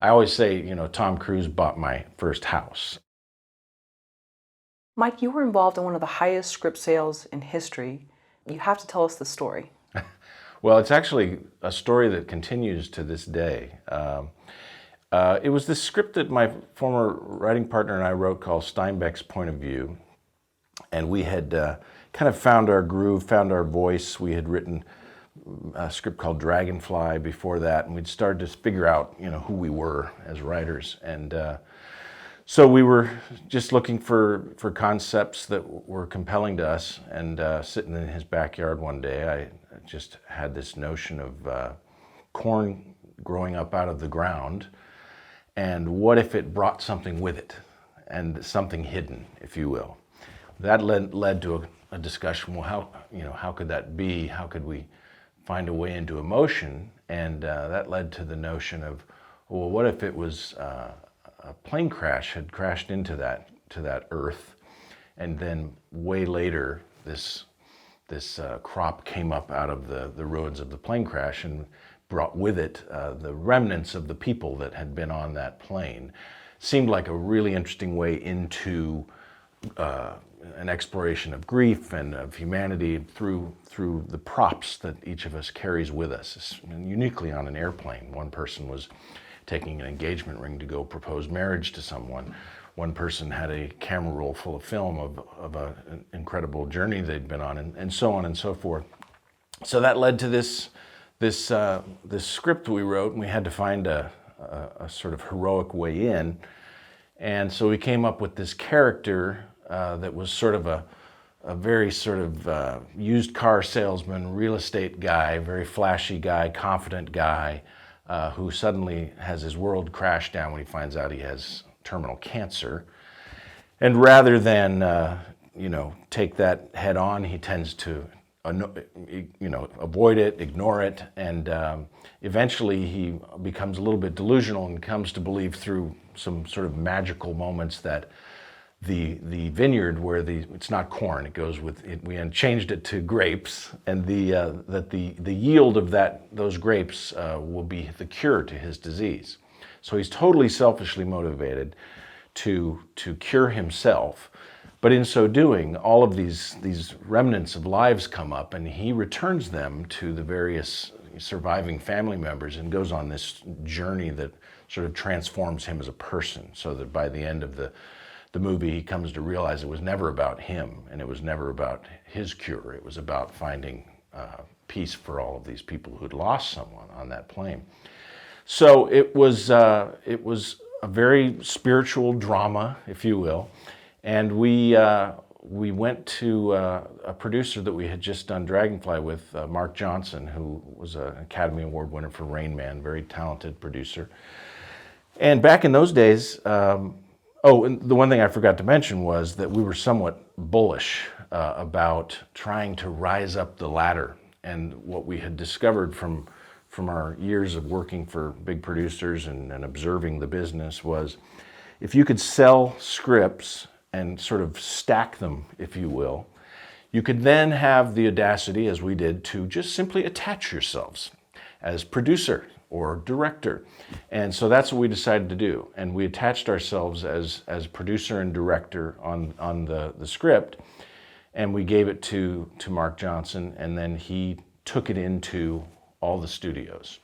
I always say, Tom Cruise bought my first house. Mike, you were involved in one of the highest script sales in history. You have to tell us the story. Well, it's actually a story that continues to this day. It was this script that my former writing partner and I wrote called Steinbeck's Point of View. And we had kind of found our groove, found our voice. We had written a script called Dragonfly before that, and we'd started to figure out, who we were as writers. And so we were just looking for concepts that were compelling to us. And sitting in his backyard one day, I just had this notion of corn growing up out of the ground. And what if it brought something with it, and something hidden, if you will? That led to a discussion. Well, how could that be? How could we find a way into emotion? And that led to the notion of, well, what if it was a plane crash had crashed into that earth, and then way later this crop came up out of the ruins of the plane crash and brought with it the remnants of the people that had been on that plane. Seemed like a really interesting way into an exploration of grief and of humanity through the props that each of us carries with us. And uniquely on an airplane, one person was taking an engagement ring to go propose marriage to someone. One person had a camera roll full of film of an incredible journey they'd been on, and so on and so forth. So that led to this script we wrote, and we had to find a sort of heroic way in. And so we came up with this character that was sort of a very sort of used car salesman, real estate guy, very flashy guy, confident guy, who suddenly has his world crash down when he finds out he has terminal cancer. And rather than take that head on, he tends to avoid it, ignore it, and eventually he becomes a little bit delusional and comes to believe through some sort of magical moments that the vineyard where it's not corn, it goes with it, we changed it to grapes, and that the yield of those grapes will be the cure to his disease. So he's totally selfishly motivated to cure himself. But in so doing, all of these remnants of lives come up, and he returns them to the various surviving family members and goes on this journey that sort of transforms him as a person, so that by the end of the movie, he comes to realize it was never about him, and it was never about his cure. It was about finding peace for all of these people who'd lost someone on that plane. So it was a very spiritual drama, if you will. And we went to a producer that we had just done Dragonfly with, Mark Johnson, who was an Academy Award winner for Rain Man, very talented producer. And back in those days, and the one thing I forgot to mention was that we were somewhat bullish about trying to rise up the ladder. And what we had discovered from our years of working for big producers and observing the business was, if you could sell scripts and sort of stack them, if you will, you could then have the audacity, as we did, to just simply attach yourselves as producer or director. And so that's what we decided to do. And we attached ourselves as producer and director on the script, and we gave it to Mark Johnson, and then he took it into all the studios.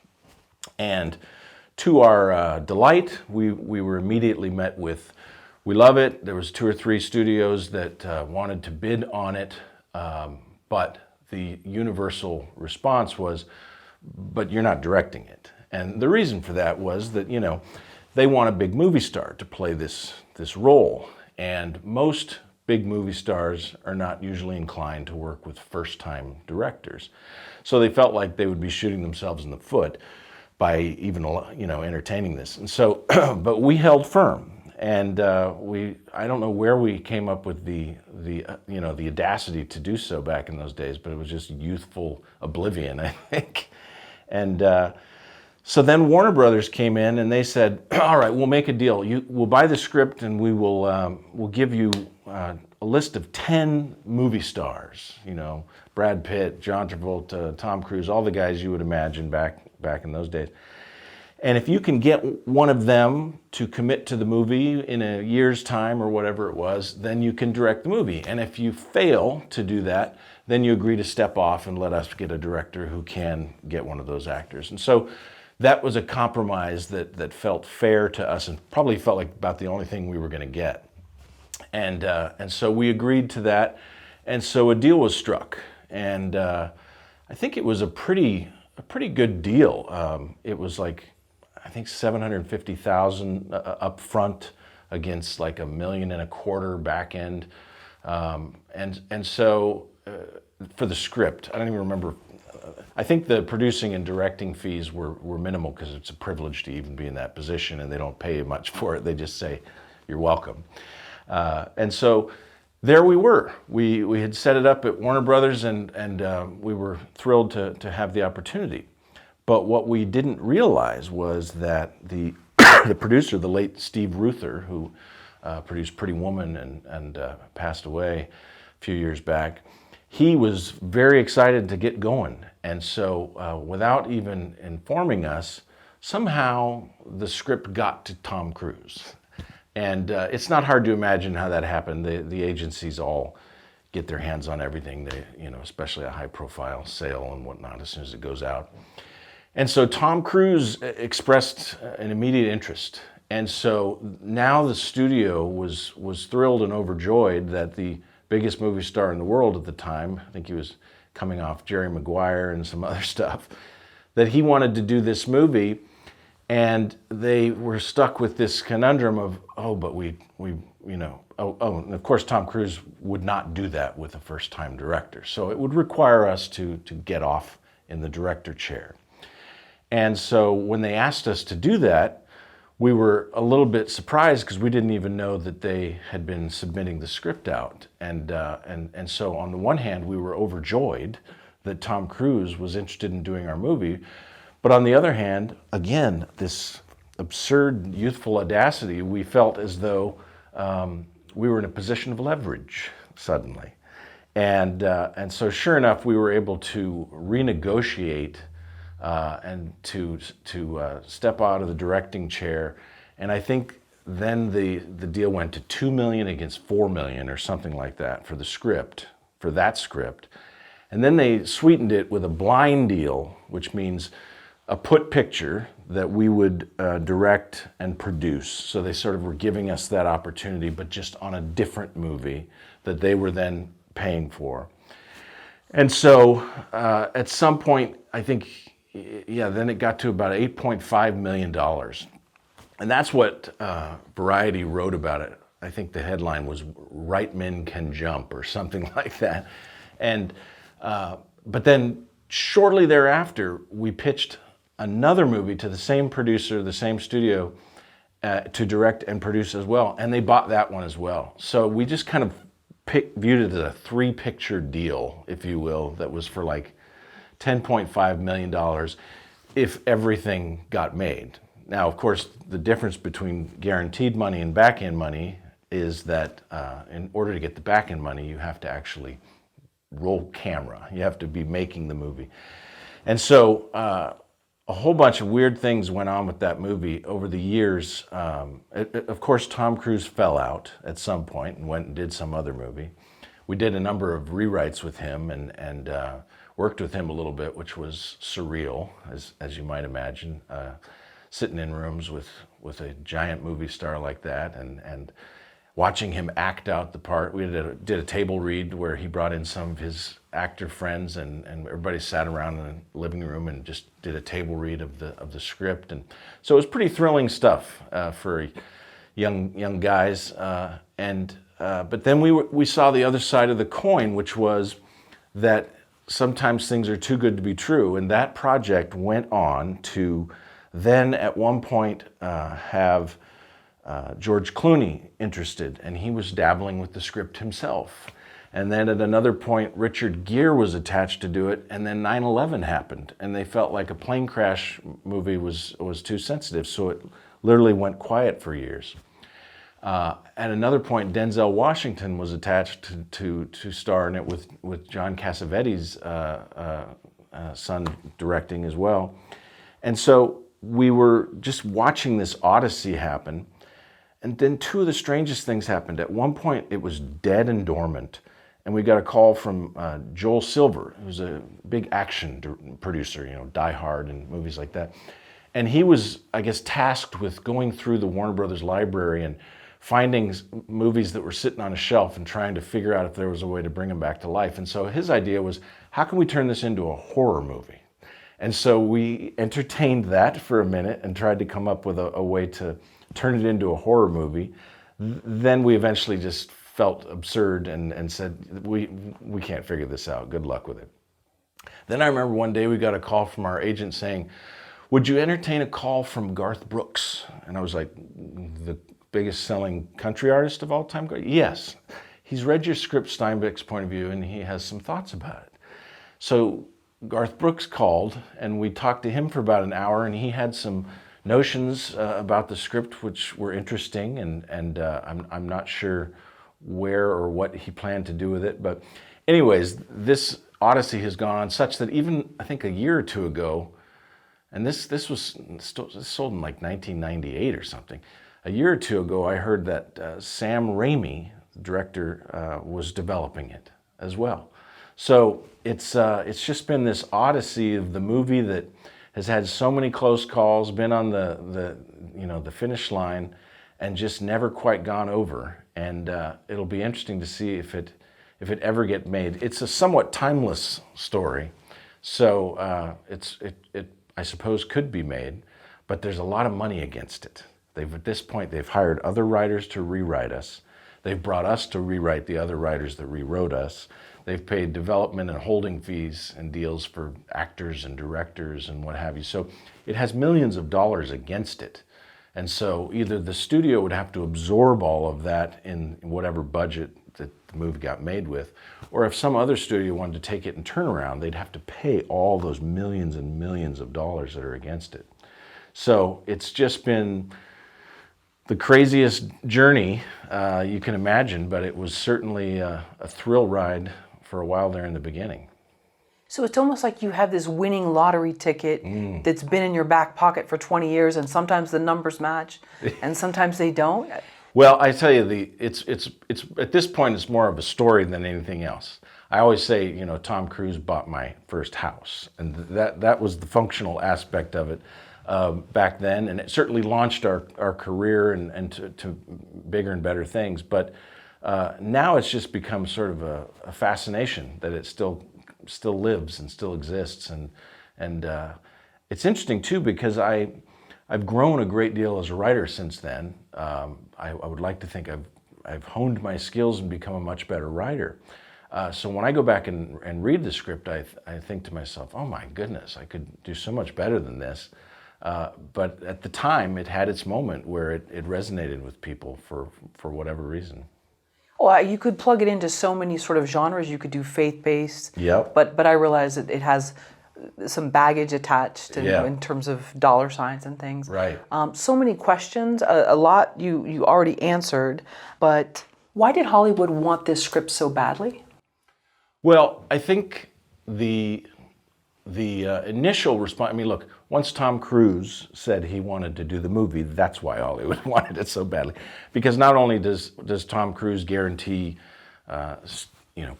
And to our delight, we were immediately met with, we love it. There was 2 or 3 studios that wanted to bid on it, but the universal response was, but you're not directing it. And the reason for that was that, they want a big movie star to play this role. And most big movie stars are not usually inclined to work with first-time directors. So they felt like they would be shooting themselves in the foot by even, entertaining this. And so, but we held firm. And I don't know where we came up with the audacity to do so back in those days, but it was just youthful oblivion, I think. And so then Warner Brothers came in and they said, all right, we'll make a deal. We'll buy the script and we'll give you a list of 10 movie stars, Brad Pitt, John Travolta, Tom Cruise, all the guys you would imagine back in those days. And if you can get one of them to commit to the movie in a year's time or whatever it was, then you can direct the movie. And if you fail to do that, then you agree to step off and let us get a director who can get one of those actors. And so that was a compromise that felt fair to us and probably felt like about the only thing we were going to get. And so we agreed to that. And so a deal was struck. And I think it was a pretty good deal. It was like, I think $750,000 up front against like $1.25 million back end. And so for the script, I don't even remember. I think the producing and directing fees were minimal because it's a privilege to even be in that position, and they don't pay you much for it. They just say, you're welcome. And so there we were. We had set it up at Warner Brothers, and we were thrilled to have the opportunity. But what we didn't realize was that the producer, the late Steve Ruther, who produced Pretty Woman and passed away a few years back, he was very excited to get going. And so without even informing us, somehow the script got to Tom Cruise. And it's not hard to imagine how that happened. The agencies all get their hands on everything, especially a high-profile sale and whatnot as soon as it goes out. And so Tom Cruise expressed an immediate interest. And so now the studio was thrilled and overjoyed that the biggest movie star in the world at the time, I think he was coming off Jerry Maguire and some other stuff, that he wanted to do this movie. And they were stuck with this conundrum of, and of course Tom Cruise would not do that with a first-time director. So it would require us to get off in the director chair. And so when they asked us to do that, we were a little bit surprised because we didn't even know that they had been submitting the script out. And so on the one hand, we were overjoyed that Tom Cruise was interested in doing our movie. But on the other hand, again, this absurd youthful audacity, we felt as though we were in a position of leverage suddenly. And so sure enough, we were able to renegotiate and to step out of the directing chair. And I think then the deal went to $2 million against $4 million or something like that for that script. And then they sweetened it with a blind deal, which means a put picture that we would direct and produce. So they sort of were giving us that opportunity, but just on a different movie that they were then paying for. And so at some point, I think, then it got to about $8.5 million. And that's what Variety wrote about it. I think the headline was "Right Men Can Jump" or something like that. And but then shortly thereafter, we pitched another movie to the same producer, the same studio, to direct and produce as well. And they bought that one as well. So we just kind of viewed it as a 3-picture deal, if you will, that was for like $10.5 million if everything got made. Now, of course, the difference between guaranteed money and back-end money is that in order to get the back-end money, you have to actually roll camera. You have to be making the movie. And so a whole bunch of weird things went on with that movie over the years. Of course, Tom Cruise fell out at some point and went and did some other movie. We did a number of rewrites with him and worked with him a little bit, which was surreal, as you might imagine, sitting in rooms with a giant movie star like that and watching him act out the part. We did a table read where he brought in some of his actor friends and everybody sat around in the living room and just did a table read of the script. And so it was pretty thrilling stuff for young guys. But then we saw the other side of the coin, which was that sometimes things are too good to be true. And that project went on to then at one point have George Clooney interested, and he was dabbling with the script himself. And then at another point, Richard Gere was attached to do it, and then 9/11 happened, and they felt like a plane crash movie was too sensitive, so it literally went quiet for years. At another point, Denzel Washington was attached to star in it with John Cassavetes' son directing as well. And so we were just watching this odyssey happen, and then two of the strangest things happened. At one point, it was dead and dormant, and we got a call from Joel Silver, who's a big action producer, Die Hard and movies like that. And he was, I guess, tasked with going through the Warner Brothers library and finding movies that were sitting on a shelf and trying to figure out if there was a way to bring them back to life. And so his idea was, how can we turn this into a horror movie? And so we entertained that for a minute and tried to come up with a way to turn it into a horror movie. Then we eventually just felt absurd and said, we can't figure this out. Good luck with it. Then I remember one day we got a call from our agent saying, would you entertain a call from Garth Brooks? And I was like, the biggest selling country artist of all time? Yes. He's read your script, Steinbeck's point of view, and he has some thoughts about it. So Garth Brooks called, and we talked to him for about an hour, and he had some notions about the script which were interesting, and I'm not sure where or what he planned to do with it. But anyways, this odyssey has gone on such that even, I think, a year or two ago, and this was sold in like 1998 or something, a year or two ago, I heard that Sam Raimi, the director, was developing it as well. So it's just been this odyssey of the movie that has had so many close calls, been on the finish line, and just never quite gone over. And it'll be interesting to see if it ever get made. It's a somewhat timeless story, so it I suppose could be made, but there's a lot of money against it. At this point, they've hired other writers to rewrite us. They've brought us to rewrite the other writers that rewrote us. They've paid development and holding fees and deals for actors and directors and what have you. So it has millions of dollars against it. And so either the studio would have to absorb all of that in whatever budget that the movie got made with, or if some other studio wanted to take it and turn around, they'd have to pay all those millions and millions of dollars that are against it. So it's just been the craziest journey you can imagine, but it was certainly a thrill ride for a while there in the beginning. So it's almost like you have this winning lottery ticket that's been in your back pocket for 20 years, and sometimes the numbers match, and sometimes they don't. Well, I tell you, it's at this point it's more of a story than anything else. I always say, Tom Cruise bought my first house, and that was the functional aspect of it back then, and it certainly launched our career and to bigger and better things. But now it's just become sort of a fascination that it still lives and still exists, and it's interesting too because I've grown a great deal as a writer since then. I would like to think I've honed my skills and become a much better writer. So when I go back and read the script, I think to myself, oh my goodness, I could do so much better than this. But at the time, it had its moment where it resonated with people for whatever reason. Well, you could plug it into so many sort of genres. You could do faith-based. Yep. But I realize that it has some baggage attached in terms of dollar signs and things. Right. So many questions. A lot you already answered. But why did Hollywood want this script so badly? Well, I think the initial response, look, once Tom Cruise said he wanted to do the movie, that's why Hollywood wanted it so badly. Because not only does Tom Cruise guarantee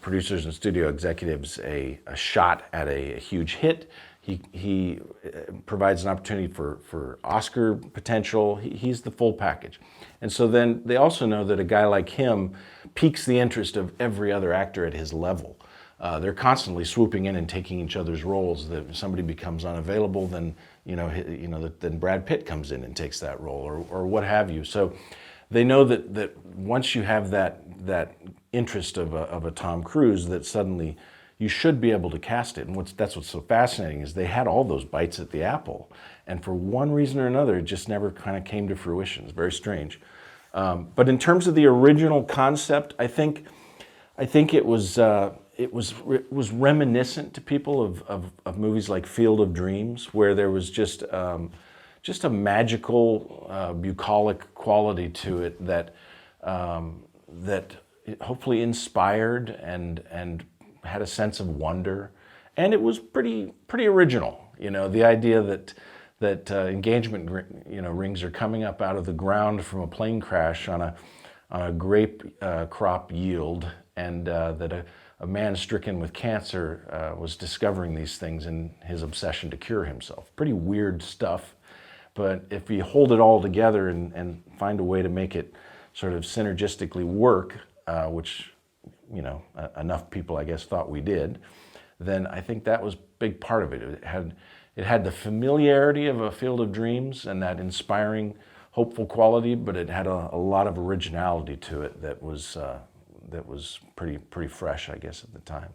producers and studio executives a shot at a huge hit, he provides an opportunity for Oscar potential. He's the full package. And so then they also know that a guy like him piques the interest of every other actor at his level. They're constantly swooping in and taking each other's roles. That if somebody becomes unavailable, then then Brad Pitt comes in and takes that role, or what have you. So they know that once you have that interest of a Tom Cruise, that suddenly you should be able to cast it. And that's what's so fascinating is they had all those bites at the apple, and for one reason or another, it just never kind of came to fruition. It's very strange. But in terms of the original concept, I think it was. It was reminiscent to people of movies like Field of Dreams, where there was just a magical, bucolic quality to it that it hopefully inspired and had a sense of wonder, and it was pretty original. The idea that rings are coming up out of the ground from a plane crash on a grape crop yield, and that a man stricken with cancer was discovering these things in his obsession to cure himself. Pretty weird stuff, but if you hold it all together and find a way to make it sort of synergistically work, which enough people I guess thought we did, then I think that was a big part of it. It had the familiarity of A Field of Dreams and that inspiring, hopeful quality, but it had a lot of originality to it that was pretty fresh, I guess, at the time.